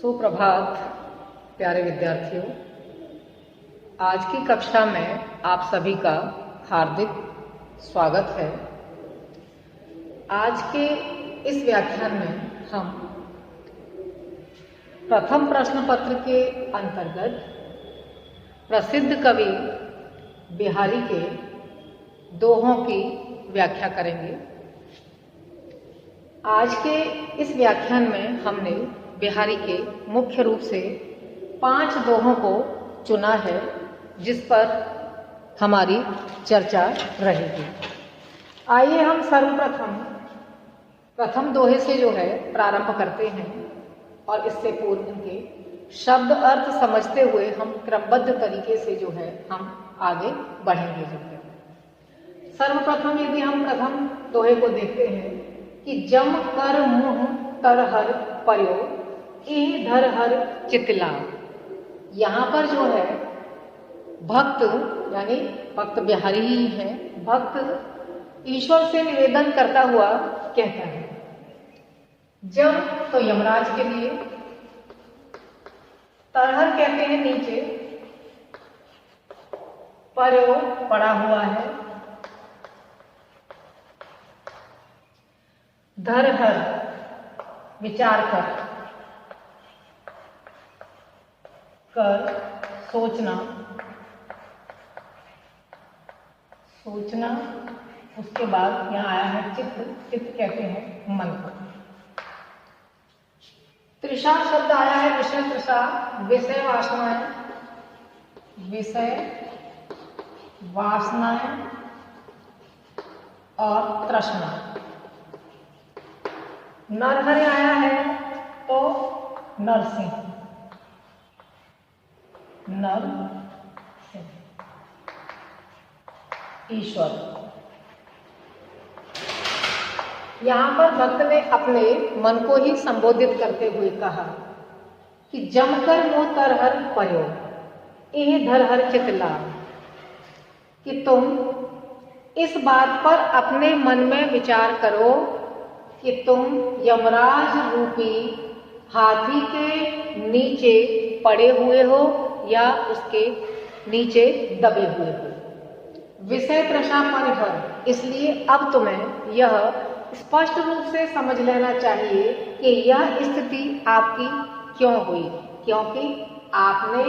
सुप्रभात प्यारे विद्यार्थियों। आज की कक्षा में आप सभी का हार्दिक स्वागत है। आज के इस व्याख्यान में हम प्रथम प्रश्न पत्र के अंतर्गत प्रसिद्ध कवि बिहारी के दोहों की व्याख्या करेंगे। आज के इस व्याख्यान में हमने बिहारी के मुख्य रूप से 5 दोहों को चुना है, जिस पर हमारी चर्चा रहेगी। आइए हम सर्वप्रथम प्रथम दोहे से जो है प्रारंभ करते हैं और इससे पूर्व इनके शब्द अर्थ समझते हुए हम क्रमबद्ध तरीके से जो है हम आगे बढ़ेंगे। सर्वप्रथम यदि हम प्रथम दोहे को देखते हैं कि जम कर मुँह तरहर पर्यो ई धरहर चितला। यहाँ पर जो है भक्त यानी भक्त बिहारी ही है, भक्त ईश्वर से निवेदन करता हुआ कहता है। जम तो यमराज के लिए, तरहर कहते हैं नीचे, पर्यो पड़ा हुआ है, धरहर विचार कर सोचना, उसके बाद यहाँ आया है चित्त। चित्त कहते हैं मन को। तृषा शब्द आया है विषय तृषा, विषय वासनाएं और तृष्णा। नरहर आया है तो नरसिंह, नर ईश्वर। यहां पर भक्त ने अपने मन को ही संबोधित करते हुए कहा कि जमकर मुँह तरहर पर्यो एह धरहर चितला, कि तुम इस बात पर अपने मन में विचार करो कि तुम यमराज रूपी हाथी के नीचे पड़े हुए हो या उसके नीचे दबे हुए हो। विषय तृषा परिहर, इसलिए अब तुम्हें यह स्पष्ट रूप से समझ लेना चाहिए कि यह स्थिति आपकी क्यों हुई, क्योंकि आपने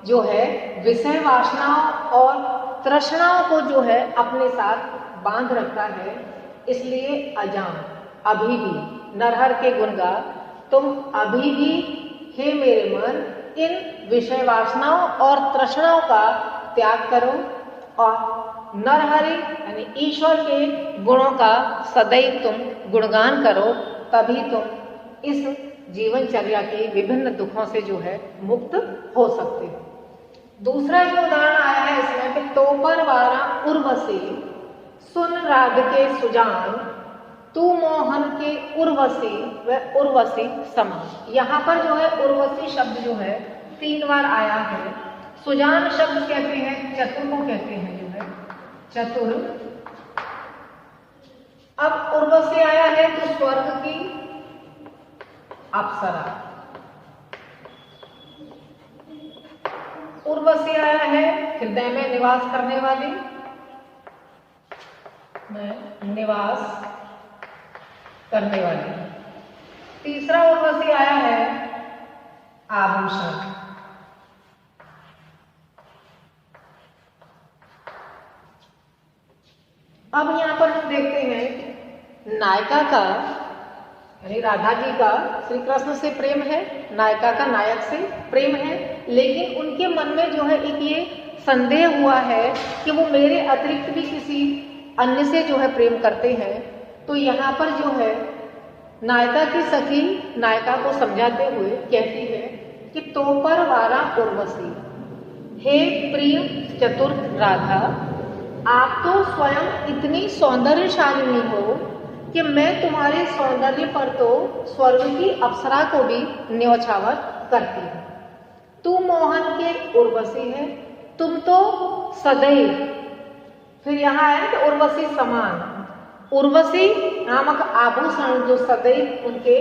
जो है विषय वासनाओं और तृष्णाओं को जो है अपने साथ बांध रखा है। इसलिए अजान अभी भी नरहर के गुण गा, तुम अभी भी हे मेरे मन इन विषय वासनाओं और तृष्णाओं का त्याग करो और नरहरि यानी ईश्वर के गुणों का सदैव तुम गुणगान करो, तभी तुम इस जीवनचर्या के विभिन्न दुखों से जो है मुक्त हो सकते हो। दूसरा जो उदाहरण आया है इसमें कि तोपर वारा उर्वशी सुन राग के सुजान, तू मोहन के उर्वशी व उर्वशी समा। यहाँ पर जो है उर्वशी शब्द जो है 3 बार आया है। सुजान शब्द कहते हैं चतुर को कहते हैं, जो है चतुर। अब उर्वशी आया है तो स्वर्ग की अप्सरा। उर्वशी आया है हृदय में निवास करने वाली, निवास करने वाली। तीसरा उर्वशी आया है आभूषण। अब यहाँ पर हम देखते हैं नायिका का यानी राधा जी का श्री कृष्ण से प्रेम है, नायिका का नायक से प्रेम है, लेकिन उनके मन में जो है एक ये संदेह हुआ है कि वो मेरे अतिरिक्त भी किसी अन्य से जो है प्रेम करते हैं। तो यहाँ पर जो है नायिका की सखी नायिका को समझाते हुए कहती है कि तोपर वारा उर्वशी, हे प्रिय चतुर राधा, आप तो स्वयं इतनी सौंदर्यशालिनी हो कि मैं तुम्हारे सौंदर्य पर तो स्वर्ग की अप्सरा को भी न्योछावर करती हूँ। तू मोहन के उर्वशी है, तुम तो सदैव, फिर यहाँ है कि उर्वशी समान, उर्वशी नामक आभूषण जो सदैव उनके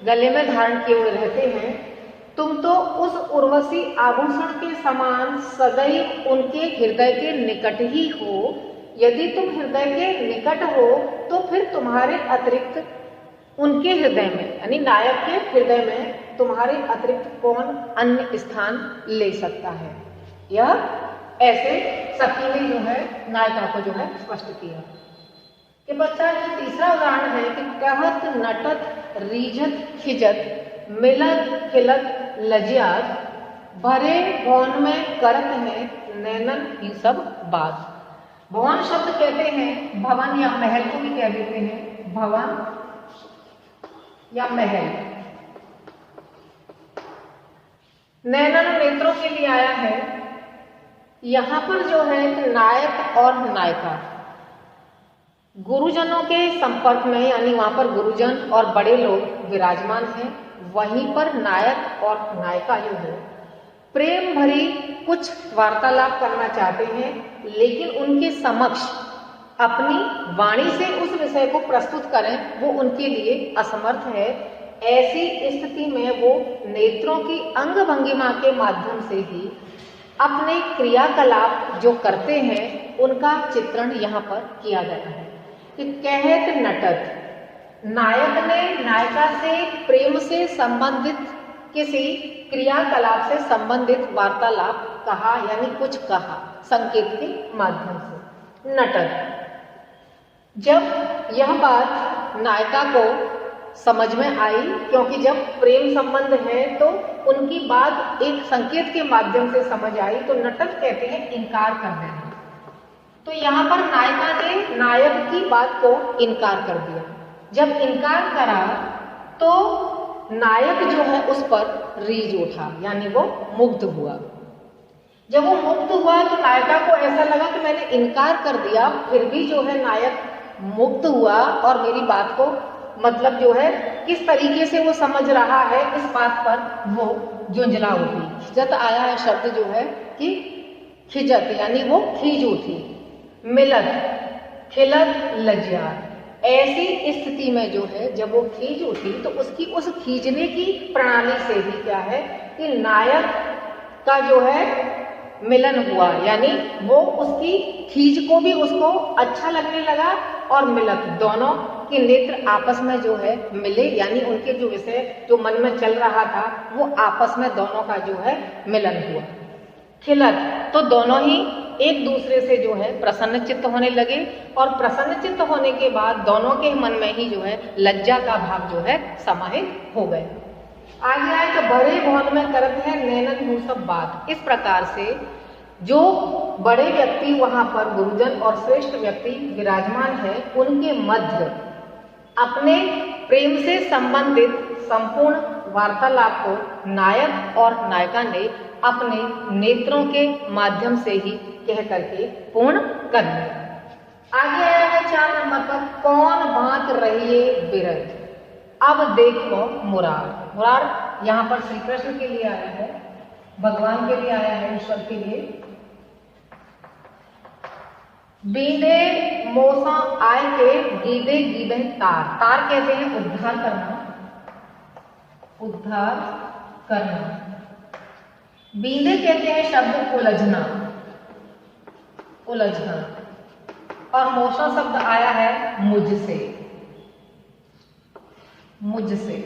गले में धारण किए हुए रहते हैं, तुम तो उस उर्वशी आभूषण के समान सदैव उनके हृदय के निकट ही हो। यदि तुम हृदय के निकट हो तो फिर तुम्हारे अतिरिक्त उनके हृदय में यानी नायक के हृदय में तुम्हारे अतिरिक्त कौन अन्य स्थान ले सकता है। यह ऐसे सखी ने जो है नायिका को जो है स्पष्ट किया। के पश्चात जो तीसरा उदाहरण है कि कहत नटत रीझत खिजत मिलत खिलत लजियात भरे भवन में करत है नैनन ही सब बात। भवन शब्द कहते हैं भवन या महल को भी कह देते हैं, भवन या महल। नैनन नेत्रों के लिए आया है। यहां पर जो है नायक और नायिका गुरुजनों के संपर्क में, यानी वहां पर गुरुजन और बड़े लोग विराजमान हैं। वहीं पर नायक और नायिका जो है प्रेम भरी कुछ वार्तालाप करना चाहते हैं, लेकिन उनके समक्ष अपनी वाणी से उस विषय को प्रस्तुत करें वो उनके लिए असमर्थ है। ऐसी स्थिति में वो नेत्रों की अंग भंगिमा के माध्यम से ही अपने क्रियाकलाप जो करते हैं उनका चित्रण यहाँ पर किया गया है कि कहत नटत, नायक ने नायिका से प्रेम से संबंधित किसी क्रियाकलाप से संबंधित वार्तालाप कहा, यानी कुछ कहा संकेत के माध्यम से। नटत, जब यह बात नायिका को समझ में आई, क्योंकि जब प्रेम संबंध है तो उनकी बात एक संकेत के माध्यम से समझ आई, तो नटत कहते हैं इनकार कर देना। तो यहाँ पर नायिका ने नायक की बात को इनकार कर दिया। जब इनकार करा तो नायक जो है उस पर रीझ उठा, यानी वो मुग्ध हुआ। जब वो मुग्ध हुआ तो नायिका को ऐसा लगा कि मैंने इनकार कर दिया, फिर भी जो है नायक मुग्ध हुआ और मेरी बात को मतलब जो है किस तरीके से वो समझ रहा है इस बात पर वो झुंझला उठी। खिजत आया है शब्द जो है कि खिजत, यानी वो खींच उठी। मिलत खिलत लज्जा, ऐसी स्थिति में जो है जब वो खींच उठी तो उसकी उस खींचने की प्रणाली से ही क्या है कि नायक का जो है मिलन हुआ, यानी वो उसकी खींच को भी उसको अच्छा लगने लगा और मिलत, दोनों के नेत्र आपस में जो है मिले, यानी उनके जो विषय जो मन में चल रहा था वो आपस में दोनों का जो है मिलन हुआ। खिलत, तो दोनों ही एक दूसरे से जो है प्रसन्न चित्त होने लगे और प्रसन्न चित्त होने के बाद दोनों के मन में ही जो है लज्जा का भाव जो है समाहित हो गए। आगे आए तो बड़े भवन में करत है नैनन हूँ सब बात। इस प्रकार से जो बड़े व्यक्ति वहां पर गुरुजन और श्रेष्ठ व्यक्ति विराजमान है उनके मध्य अपने प्रेम से संबंधित संपूर्ण वार्तालाप को नायक और नायिका ने अपने नेत्रों के माध्यम से ही कह करके पूर्ण कर लिया। आगे आया है 4 नंबर पर, कौन बात रहिए बिरध अब देखो मुरार। मुरार यहाँ पर श्री कृष्ण के लिए आया है, भगवान के लिए आया है, ईश्वर के लिए। बींदे मोसा आय के गीदे गीदे तार। तार कहते हैं उद्धार करना, उद्धार करना। बींदे कहते हैं शब्द उलझना, उलझना। और मोसा शब्द आया है मुझसे, मुझसे।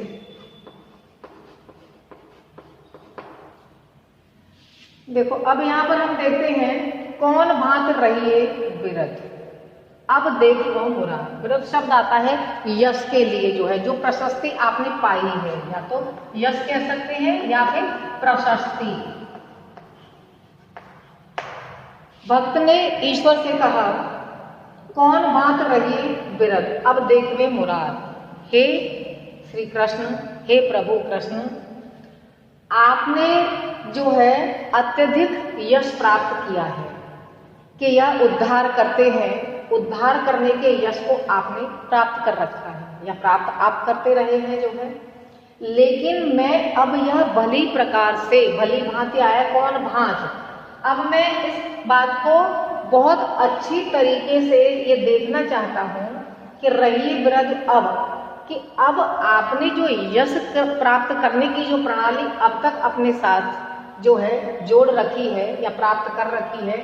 देखो अब यहां पर हम देखते हैं कौन भांत रहिए बिरध अब देखो मुरा। बिरध शब्द आता है यश के लिए, जो है जो प्रशस्ति आपने पाई है, या तो यश कह सकते हैं या फिर प्रशस्ति। भक्त ने ईश्वर से कहा कौन भांत रहिए बिरध अब देखवे मुराद। हे श्री कृष्ण, हे प्रभु कृष्ण, आपने जो है अत्यधिक यश प्राप्त किया है कि यह उद्धार करते हैं, उद्धार करने के यश को आपने प्राप्त कर रखा है या प्राप्त आप करते रहे हैं जो है। लेकिन मैं अब यह भली प्रकार से, भली भांति आया कौन भांत, अब मैं इस बात को बहुत अच्छी तरीके से ये देखना चाहता हूं कि रहिए बिरध अब, कि अब आपने जो यश प्राप्त करने की जो प्रणाली अब तक अपने साथ जो है जोड़ रखी है या प्राप्त कर रखी है,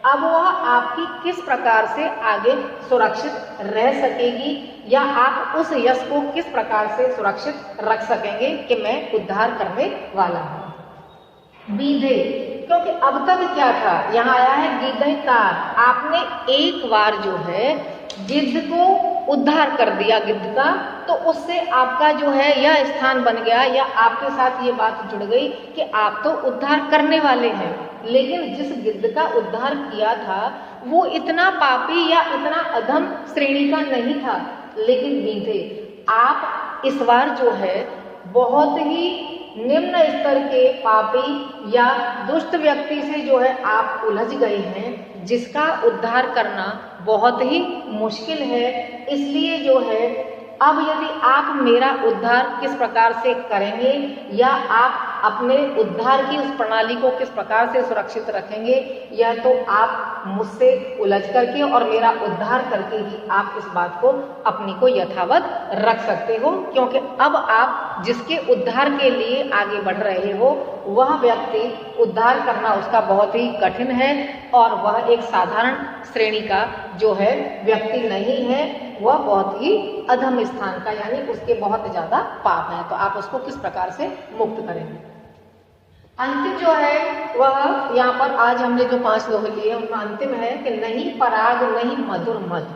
अब वह आपकी किस प्रकार से आगे सुरक्षित रह सकेगी या आप उस यश को किस प्रकार से सुरक्षित रख सकेंगे कि मैं उद्धार करने वाला हूं। बीधे, क्योंकि अब तक क्या था, यहाँ आया है गिद्धे कार, आपने एक बार जो है गिद्ध को उद्धार कर दिया गिद्ध का, तो उससे आपका जो है यह स्थान बन गया या आपके साथ ये बात जुड़ गई कि आप तो उद्धार करने वाले हैं। लेकिन जिस गिद्ध का उद्धार किया था वो इतना पापी या इतना अधम श्रेणी का नहीं था, लेकिन बीधे आप इस बार जो है बहुत ही निम्न स्तर के पापी या दुष्ट व्यक्ति से जो है आप उलझ गए हैं, जिसका उद्धार करना बहुत ही मुश्किल है। इसलिए जो है अब यदि आप मेरा उद्धार किस प्रकार से करेंगे या आप अपने उद्धार की उस प्रणाली को किस प्रकार से सुरक्षित रखेंगे, यह तो आप मुझसे उलझ करके और मेरा उद्धार करके ही आप इस बात को अपनी को यथावत रख सकते हो। क्योंकि अब आप जिसके उद्धार के लिए आगे बढ़ रहे हो वह व्यक्ति उद्धार करना उसका बहुत ही कठिन है और वह एक साधारण श्रेणी का जो है व्यक्ति नहीं है, वह बहुत ही अधम स्थान का यानी उसके बहुत ज्यादा पाप है। तो आप उसको किस प्रकार से मुक्त करेंगे। अंतिम जो है वह यहाँ पर आज हमने जो 5 दोहे लिए उनमें अंतिम है कि नहीं पराग नहीं मधुर मध,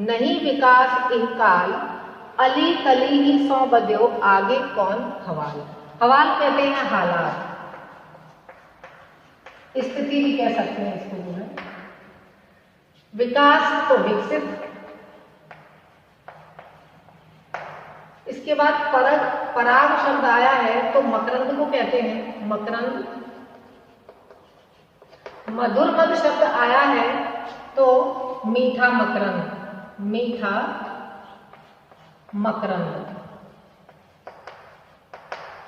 नहीं विकास इह काल, अली कली ही सौ बद्यो आगे कौन हवाल। हवाल कहते हैं हालात, स्थिति भी कह सकते हैं इसको जो है। विकास तो विकसित, इसके बाद पराग शब्द आया है तो मकरंद को कहते हैं मकरंद। मधुर मध शब्द आया है तो मीठा मकरंद, मीठा मकरंद।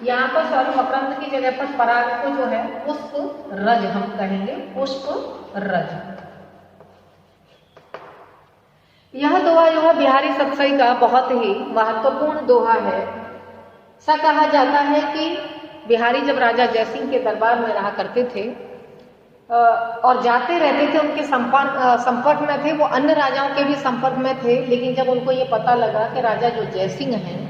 यहाँ पर सॉरी मकरंद की जगह पर पराग को जो है पुष्प रज हम कहेंगे, पुष्प रज। यह दोहा जो है बिहारी सतसई का बहुत ही महत्वपूर्ण दोहा है। ऐसा कहा जाता है कि बिहारी जब राजा जयसिंह के दरबार में रहा करते थे और जाते रहते थे, उनके संपर्क में थे, वो अन्य राजाओं के भी संपर्क में थे। लेकिन जब उनको ये पता लगा कि राजा जो जयसिंह हैं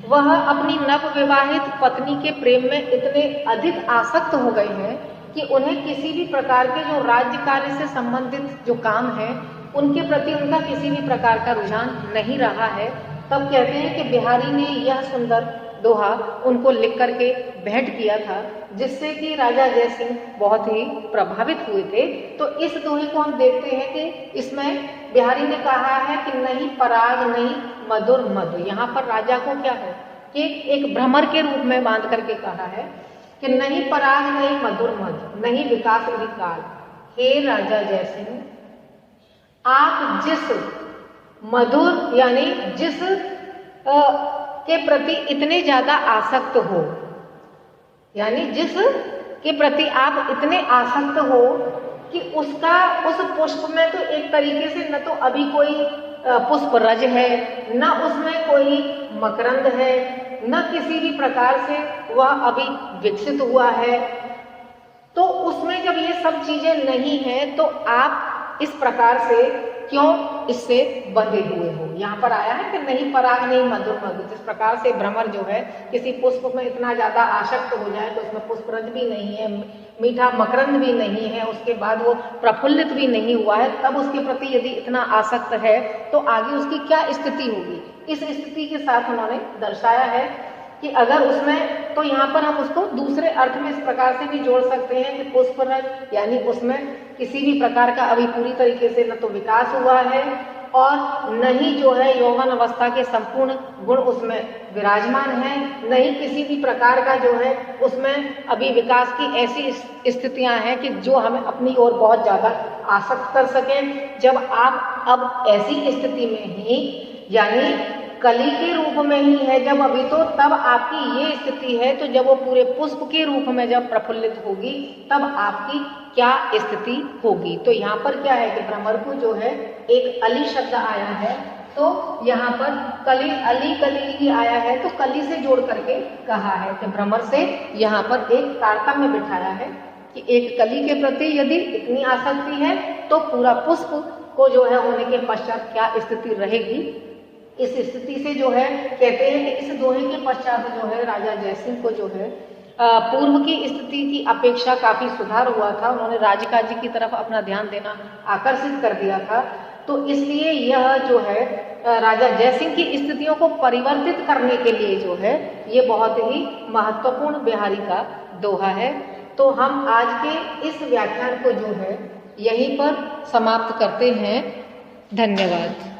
वह अपनी नवविवाहित पत्नी के प्रेम में इतने अधिक आसक्त हो गए हैं कि उन्हें किसी भी प्रकार के जो राज्य कार्य से संबंधित जो काम है उनके प्रति उनका किसी भी प्रकार का रुझान नहीं रहा है, तब कहते हैं कि बिहारी ने यह सुंदर दोहा उनको लिख करके भेंट किया था, जिससे कि राजा जयसिंह बहुत ही प्रभावित हुए थे। तो इस दोहे को हम देखते हैं कि इसमें बिहारी ने कहा है कि नहीं पराग नहीं मधुर मधु। यहाँ पर राजा को क्या है कि एक भ्रमर के रूप में बांध करके कहा है कि नहीं पराग नहीं मधुर मधु, नहीं विकास नहीं काल। हे राजा जयसिंह, आप जिस मधुर यानी जिस के प्रति इतने ज्यादा आसक्त हो, यानी जिस के प्रति आप इतने आसक्त हो कि उसका उस पुष्प में तो एक तरीके से न तो अभी कोई पुष्प रज है, न उसमें कोई मकरंद है, न किसी भी प्रकार से वह अभी विकसित हुआ है। तो उसमें जब ये सब चीजें नहीं हैं तो आप इस प्रकार से क्यों इससे बंधे हुए हो। यहाँ पर आया है कि नहीं पराग नहीं मधुर मधु। जिस प्रकार से भ्रमर जो है किसी पुष्प में इतना ज्यादा आसक्त हो जाए तो उसमें पुष्परज भी नहीं है, मीठा मकरंद भी नहीं है, उसके बाद वो प्रफुल्लित भी नहीं हुआ है, तब उसके प्रति यदि इतना आसक्त है तो आगे उसकी क्या स्थिति होगी। इस स्थिति के साथ उन्होंने दर्शाया है कि अगर उसमें, तो यहाँ पर हम उसको दूसरे अर्थ में इस प्रकार से भी जोड़ सकते हैं कि पुष्परज यानी उसमें किसी भी प्रकार का अभी पूरी तरीके से न तो विकास हुआ है और न ही जो है यौवन अवस्था के संपूर्ण गुण उसमें विराजमान है, न ही किसी भी प्रकार का जो है उसमें अभी विकास की ऐसी स्थितियां हैं कि जो हमें अपनी ओर बहुत ज्यादा आसक्त कर सकें। जब आप अब ऐसी स्थिति में ही यानी कली के रूप में ही है जब अभी, तो तब आपकी ये स्थिति है, तो जब वो पूरे पुष्प के रूप में जब प्रफुल्लित होगी तब आपकी क्या स्थिति होगी। तो यहाँ पर क्या है कि भ्रमर को जो है एक अली शब्द आया है तो यहाँ पर कली अली कली ही आया है, तो कली से जोड़ करके कहा है कि भ्रमर से यहाँ पर एक तारतम्य बिठाया है कि एक कली के प्रति यदि इतनी आसक्ति है तो पूरा पुष्प को जो है होने के पश्चात क्या स्थिति रहेगी। इस स्थिति से जो है कहते हैं कि इस दोहे के पश्चात जो है राजा जयसिंह को जो है पूर्व की स्थिति की अपेक्षा काफी सुधार हुआ था। उन्होंने राज्यकार्य की तरफ अपना ध्यान देना आकर्षित कर दिया था, तो इसलिए यह जो है राजा जयसिंह की स्थितियों को परिवर्तित करने के लिए जो है ये बहुत ही महत्वपूर्ण बिहारी का दोहा है। तो हम आज के इस व्याख्यान को जो है यहीं पर समाप्त करते हैं। धन्यवाद।